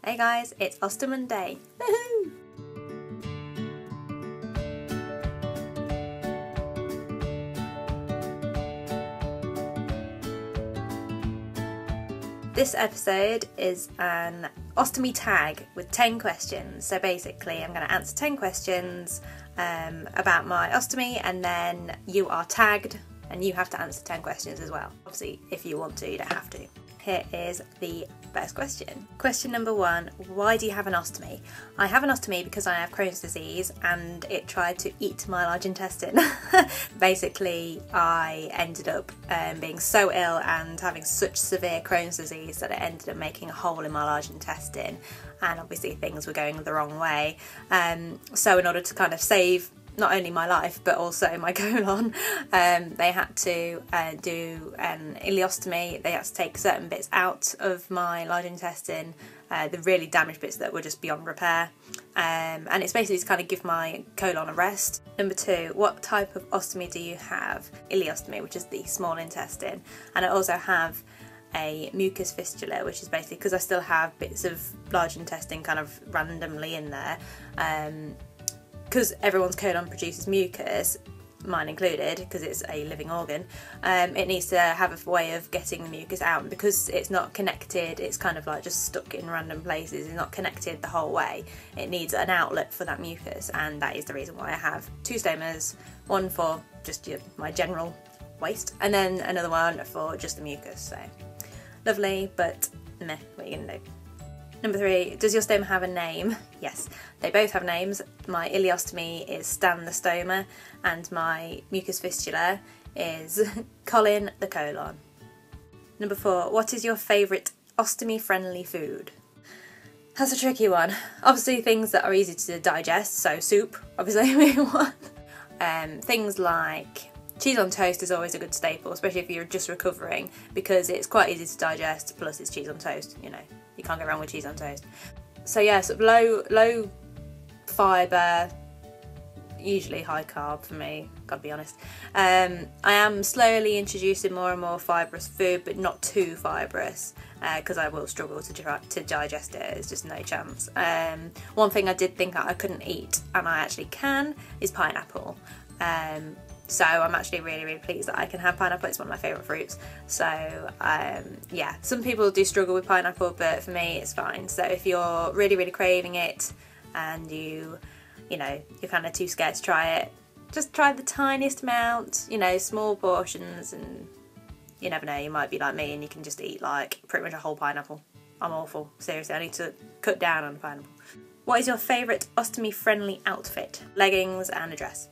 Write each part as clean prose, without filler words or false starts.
Hey guys, it's Ostomonday. Woohoo! This episode is an ostomy tag with 10 questions. So basically I'm going to answer 10 questions about my ostomy, and then you are tagged and you have to answer 10 questions as well. Obviously if you want to, you don't have to. Here is the first question. Question number 1, why do you have an ostomy? I have an ostomy because I have Crohn's disease and it tried to eat my large intestine. Basically, I ended up being so ill and having such severe Crohn's disease that it ended up making a hole in my large intestine, and obviously things were going the wrong way. So in order to kind of save not only my life but also my colon, they had to do an ileostomy. They had to take certain bits out of my large intestine, the really damaged bits that were just beyond repair, and it's basically to kind of give my colon a rest. Number 2, what type of ostomy do you have? Ileostomy, which is the small intestine, and I also have a mucus fistula, which is basically because I still have bits of large intestine kind of randomly in there. Because everyone's colon produces mucus, mine included, because it's a living organ, it needs to have a way of getting the mucus out, and because it's not connected, it's kind of like just stuck in random places, it's not connected the whole way, it needs an outlet for that mucus, and that is the reason why I have 2 stomas, one for just my general waste, and then another one for just the mucus. So lovely, but meh, what are you gonna do? Number 3, does your stoma have a name? Yes, they both have names. My ileostomy is Stan the stoma, and my mucus fistula is Colin the colon. Number 4, what is your favourite ostomy-friendly food? That's a tricky one. Obviously things that are easy to digest, so soup, obviously we want. Things like cheese on toast is always a good staple, especially if you're just recovering, because it's quite easy to digest, plus it's cheese on toast, you know. You can't go wrong with cheese on toast. So yeah, sort of low fibre, usually high carb for me, gotta be honest. I am slowly introducing more and more fibrous food, but not too fibrous, because I will struggle to digest it. There's just no chance. One thing I did think I couldn't eat, and I actually can, is pineapple. So I'm actually really pleased that I can have pineapple. It's one of my favourite fruits. So yeah, some people do struggle with pineapple, but for me it's fine. So if you're really craving it and you know, you're kind of too scared to try it, just try the tiniest amount, you know, small portions, and you never know, you might be like me and you can just eat like pretty much a whole pineapple. I'm awful. Seriously, I need to cut down on pineapple. What is your favourite ostomy friendly outfit? Leggings and a dress.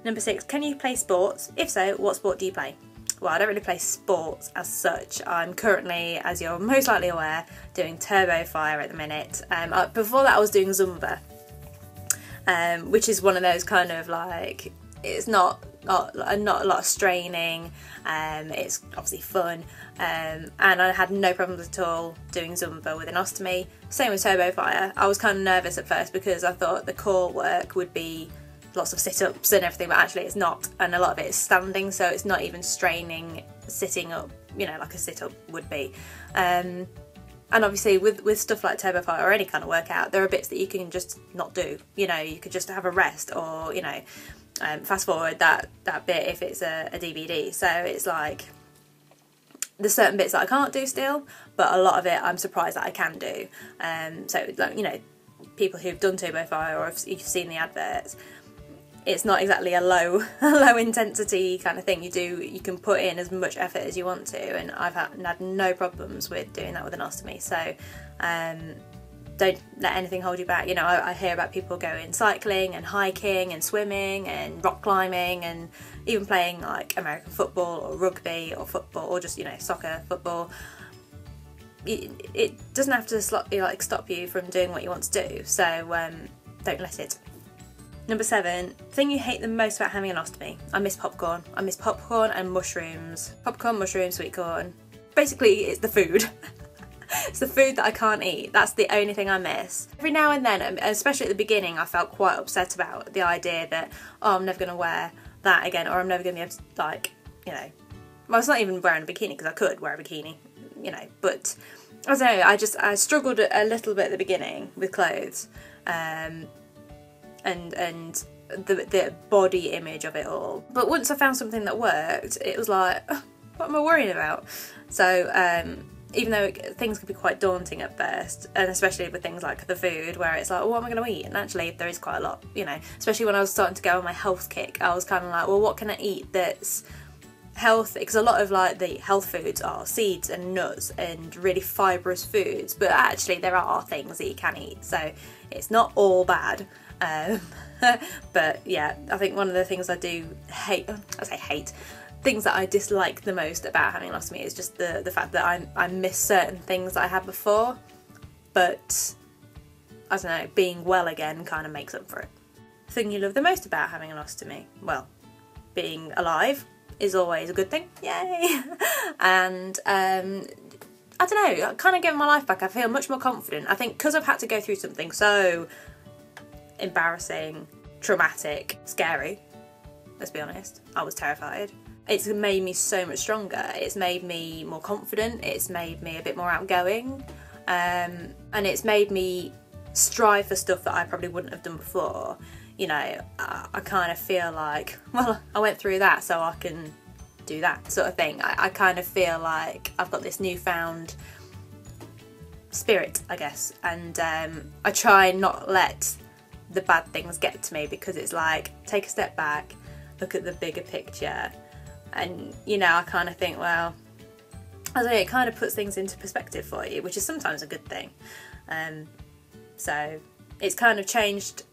Number 6, can you play sports? If so, what sport do you play? Well, I don't really play sports as such. I'm currently, as you're most likely aware, doing turbo fire at the minute. Before that I was doing Zumba, which is one of those kind of like, it's not a lot of straining, it's obviously fun, and I had no problems at all doing Zumba with an ostomy. Same with turbo fire. I was kind of nervous at first because I thought the core work would be lots of sit-ups and everything, but actually it's not, and a lot of it is standing, so it's not even straining sitting up, you know, like a sit-up would be. And obviously with stuff like turbo fire or any kind of workout, there are bits that you can just not do, you know, you could just have a rest, or you know, fast forward that bit if it's a DVD. So it's like there's certain bits that I can't do still, but a lot of it I'm surprised that I can do. So like, you know, people who've done turbo fire, or if you've seen the adverts, it's not exactly a low intensity kind of thing. You can put in as much effort as you want to, and I've had no problems with doing that with an ostomy. So don't let anything hold you back. You know, I hear about people going cycling and hiking and swimming and rock climbing and even playing like American football or rugby or football or just, you know, soccer, football. It doesn't have to stop you from doing what you want to do. So don't let it. Number 7, thing you hate the most about having an ostomy. I miss popcorn. I miss popcorn and mushrooms. Popcorn, mushrooms, sweet corn. Basically, it's the food. It's the food that I can't eat. That's the only thing I miss. Every now and then, especially at the beginning, I felt quite upset about the idea that, oh, I'm never going to wear that again, or I'm never going to be able to, like, you know, well, I was not even wearing a bikini, because I could wear a bikini, you know, but I don't know, I struggled a little bit at the beginning with clothes, and the body image of it all. But once I found something that worked, it was like, oh, what am I worrying about? So even though things can be quite daunting at first, and especially with things like the food, where it's like, well, what am I going to eat? And actually there is quite a lot, you know, especially when I was starting to go on my health kick, I was kind of like, well, what can I eat that's healthy? Because a lot of like the health foods are seeds and nuts and really fibrous foods, but actually there are things that you can eat, so it's not all bad. But yeah, I think one of the things I do hate, things that I dislike the most about having an ostomy is just the fact that I miss certain things that I had before, but I don't know, being well again kind of makes up for it. The thing you love the most about having an ostomy? Well, being alive is always a good thing, yay! And I don't know, kind of getting my life back. I feel much more confident. I think because I've had to go through something so embarrassing, traumatic, scary, let's be honest, I was terrified. It's made me so much stronger. It's made me more confident. It's made me a bit more outgoing, and it's made me strive for stuff that I probably wouldn't have done before. You know, I kind of feel like, well, I went through that, so I can do that sort of thing. I kind of feel like I've got this newfound spirit, I guess, and I try not let the bad things get to me, because it's like, take a step back, look at the bigger picture, and you know, I kind of think, well, I don't know, it kind of puts things into perspective for you, which is sometimes a good thing. So it's kind of changed,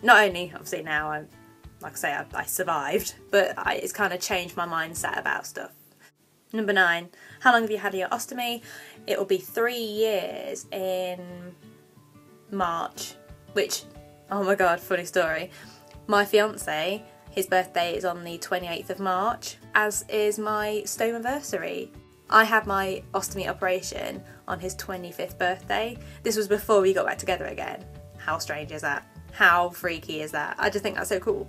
not only obviously now like I say, I survived, but it's kind of changed my mindset about stuff. Number 9, how long have you had your ostomy? It will be 3 years in March, which, oh my god, funny story. My fiance, his birthday is on the 28th of March, as is my Stomaversary. I had my ostomy operation on his 25th birthday. This was before we got back together again. How strange is that? How freaky is that? I just think that's so cool.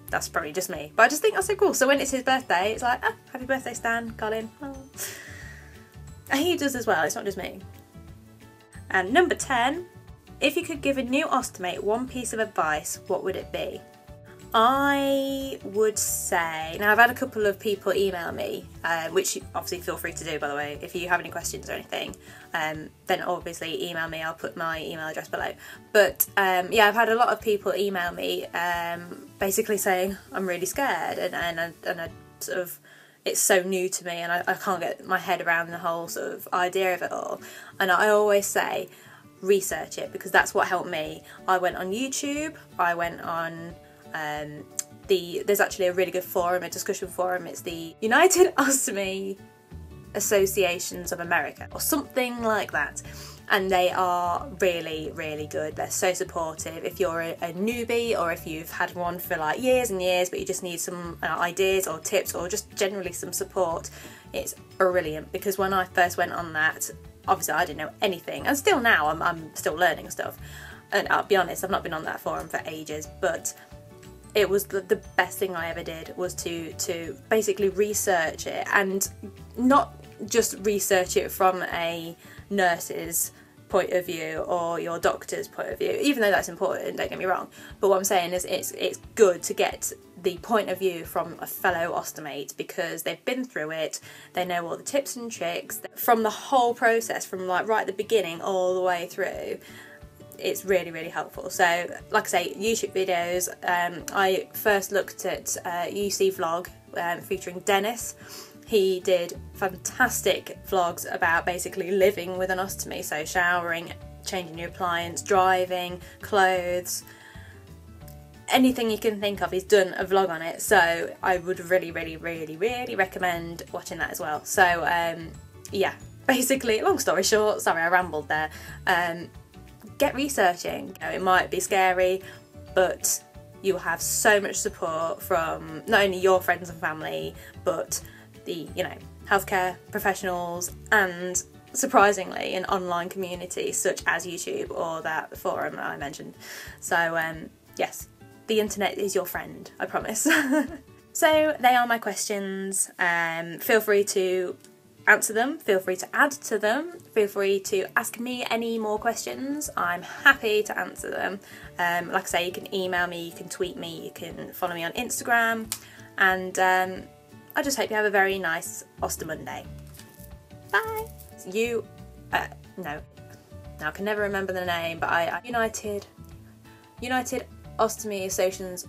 That's probably just me, but I just think that's so cool. So when it's his birthday, it's like, oh, happy birthday, Stan, Colin. Oh. And he does as well, it's not just me. And number 10, if you could give a new ostomate one piece of advice, what would it be? I would say, now I've had a couple of people email me, which obviously feel free to do, by the way, if you have any questions or anything, then obviously email me, I'll put my email address below. But yeah, I've had a lot of people email me basically saying I'm really scared, and I sort of, it's so new to me, and I can't get my head around the whole sort of idea of it all. And I always say, research it, because that's what helped me. I went on YouTube, I went on there's actually a really good forum, a discussion forum, it's the United Ostomy Associations of America or something like that, and they are really, really good. They're so supportive if you're a newbie, or if you've had one for like years and years but you just need some ideas or tips, or just generally some support. It's brilliant, because when I first went on that, obviously I didn't know anything, and still now I'm still learning stuff, and I'll be honest, I've not been on that forum for ages, but it was the best thing I ever did, was to basically research it, and not just research it from a nurse's point of view or your doctor's point of view, even though that's important, don't get me wrong, but what I'm saying is it's good to get the point of view from a fellow ostomate, because they've been through it, they know all the tips and tricks from the whole process, from like right at the beginning all the way through. It's really, really helpful. So like I say, YouTube videos, I first looked at UC Vlog featuring Dennis. He did fantastic vlogs about basically living with an ostomy, so showering, changing your appliance, driving, clothes, anything you can think of, he's done a vlog on it. So I would really, really, really, really recommend watching that as well. So yeah, basically, long story short, sorry I rambled there, get researching. You know, it might be scary, but you'll have so much support from not only your friends and family, but the, you know, healthcare professionals, and surprisingly an online community such as YouTube or that forum that I mentioned. So yes, the internet is your friend, I promise. So they are my questions. Feel free to answer them, feel free to add to them, feel free to ask me any more questions. I'm happy to answer them. Like I say, you can email me, you can tweet me, you can follow me on Instagram, and I just hope you have a very nice Ostomonday. Bye! No, I can never remember the name, but United Ostomy Associations,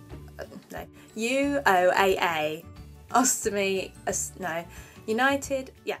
no, UOAA, Ostomy, no, United, yeah.